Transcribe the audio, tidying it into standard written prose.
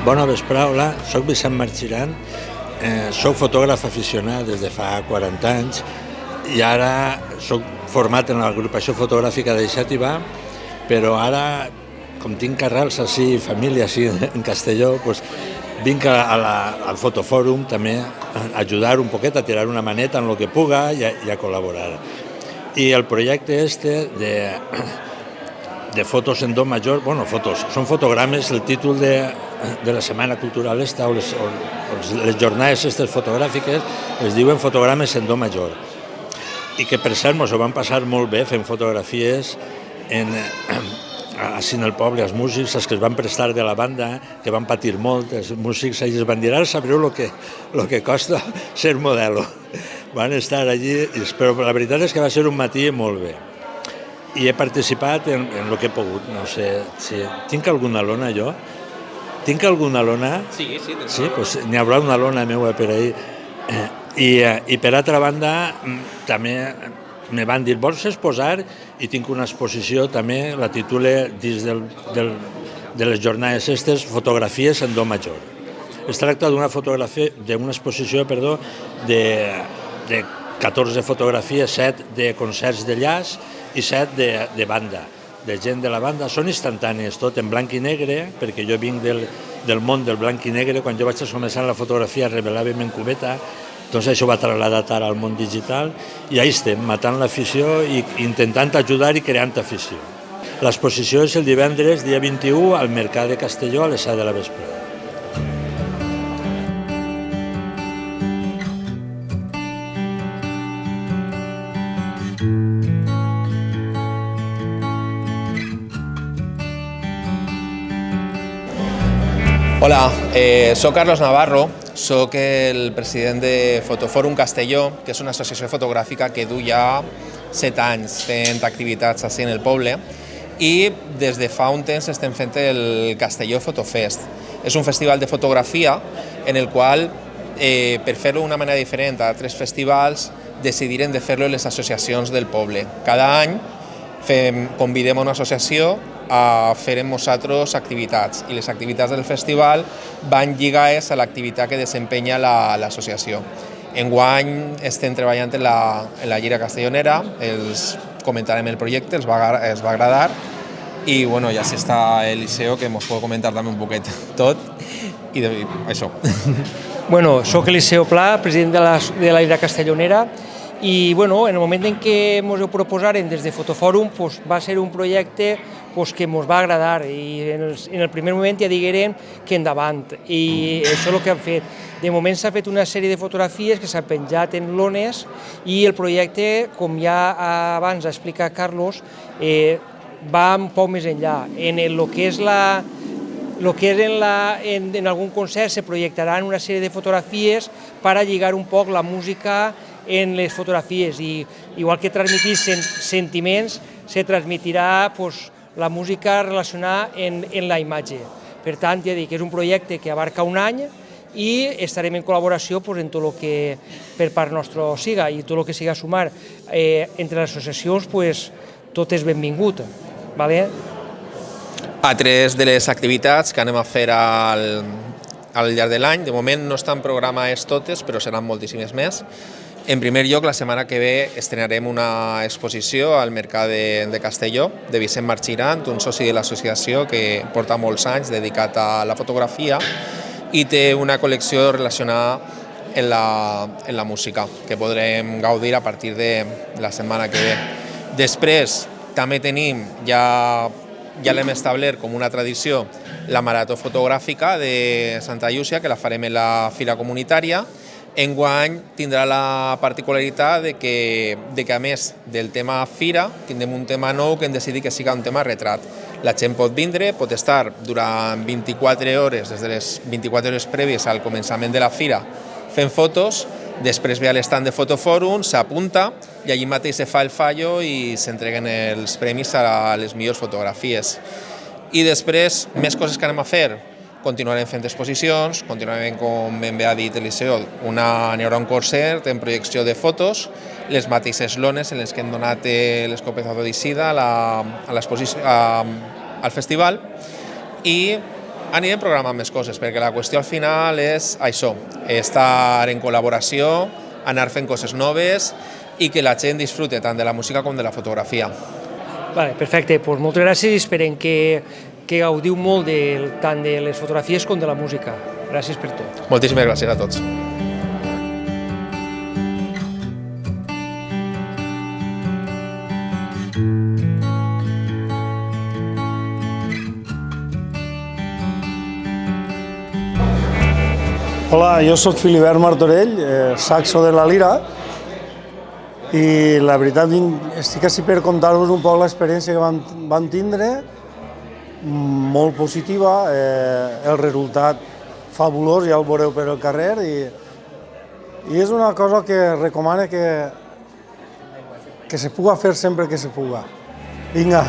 Bona vesprada, hola, soc Vicent Marchiran, soc fotògraf aficionat des de fa 40 anys i ara soc format en l'agrupació fotogràfica de Xàtiva, però ara, com tinc arrels així, família així en Castelló, doncs vinc al Fotofòrum també a ajudar un poquet, a tirar una maneta en el que puga i a col·laborar. I el projecte de fotos en do major, bueno, fotos, són fotogrames, el títol de la Setmana Cultural esta, o les jornades aquestes fotogràfiques, es diuen fotogrames en do major. I que, per cert, ens ho van passar molt bé fent fotografies així en el poble, els músics, els que es van prestar de la banda, que van patir molt, els músics es van dir, ara sabreu el que costa ser modelo. Van estar allí, però la veritat és que va ser un matí molt bé. I he participat en el que he pogut, no sé si... Tinc alguna lona, jo? Tinc alguna lona? Sí. Sí, doncs n'hi haurà una lona meua per ahir. I per altra banda, també me van dir, vols exposar? I tinc una exposició també, la titule dins de les jornades aquestes, fotografies en do major. Es tracta d'una exposició de 14 fotografies, 7 de concerts de jazz i 7 de banda, de gent de la banda. Són instantànies, tot en blanc i negre, perquè jo vinc del món del blanc i negre. Quan jo vaig començar la fotografia revelàvem en cubeta, doncs això va trasladar ara al món digital i ahí estem, matant l'afició i intentant ajudar i creant afició. L'exposició és el divendres, dia 21, al Mercat de Castelló, a les 7 de la vesprada. Hola, soc Carlos Navarro, soc el president de Fotofòrum Castelló, que és una associació fotogràfica que du ja 7 anys fent activitats així en el poble, i des de fa un temps estem fent el Castelló Fotofest. És un festival de fotografia en el qual, per fer-ho d'una manera diferent a altres festivals, decidiren de fer-lo les associacions del poble. Cada any convidem a una associació a fer amb nosaltres activitats, i les activitats del festival van lligades a l'activitat que desempenya l'associació. Enguany estem treballant en la Llira Castellonera, els comentarem el projecte, els va agradar, i bueno, ja si està Eliseo, que ens pot comentar també un poquet tot, i això. Bueno, soc Eliseo Pla, president de la Llira Castellonera, i bueno, en el moment en què ens ho proposaren des de Fotofòrum, va ser un projecte que ens va agradar, i en el primer moment ja digueren que endavant, i això és el que han fet. De moment s'ha fet una sèrie de fotografies que s'han penjat en lones, i el projecte, com ja abans ha explicat Carlos, va un poc més enllà. En el que és en algun concert se projectaran una sèrie de fotografies per a lligar un poc la música en les fotografies, i igual que transmetir sentiments, se transmetirà la música relacionada en la imatge. Per tant, ja dic, és un projecte que abarca un any i estarem en col·laboració en tot el que per part nostra siga, i tot el que siga sumar entre les associacions, tot és benvingut. Altres de les activitats que anem a fer al llarg de l'any, de moment no estan programades totes, però seran moltíssimes més. En primer lloc, la setmana que ve estrenarem una exposició al Mercat de Castelló de Vicent Marchiran, un soci de l'associació que porta molts anys dedicat a la fotografia i té una col·lecció relacionada amb la música que podrem gaudir a partir de la setmana que ve. Després també tenim, ja l'hem establert com una tradició, la marató fotogràfica de Santa Llúcia, que la farem en la Fira Comunitària. Enguany tindrà la particularitat de que a més del tema fira tindrem un tema nou que hem decidit que sigui un tema retrat. La gent pot vindre, pot estar durant 24 hores, des de les 24 hores prèvies al començament de la fira, fent fotos, després ve a l'estand de Fotofòrum, s'apunta i allí mateix se fa el fallo i s'entreguen els premis a les millors fotografies. I després, més coses que anem a fer. Continuarem fent exposicions, continuarem, com ben bé ha dit Eliseo, n'hi haurà un concert en projecció de fotos, les mateixes lones en les que hem donat l'escopetazo d'Isida al festival, i anirem programant més coses, perquè la qüestió al final és això, estar en col·laboració, anar fent coses noves i que la gent disfrute tant de la música com de la fotografia. Vale, perfecte, doncs moltes gràcies i esperem que gaudiu molt tant de les fotografies com de la música. Gràcies per tot. Moltíssimes gràcies a tots. Hola, jo sóc Filibert Martorell, saxo de la Lira, i la veritat estic així per contar-vos un poc l'experiència que vam tindre, molt positiva, el resultat fabulós, ja el veureu per el carrer, i és una cosa que recomano que se puga fer sempre que se puga. Vinga!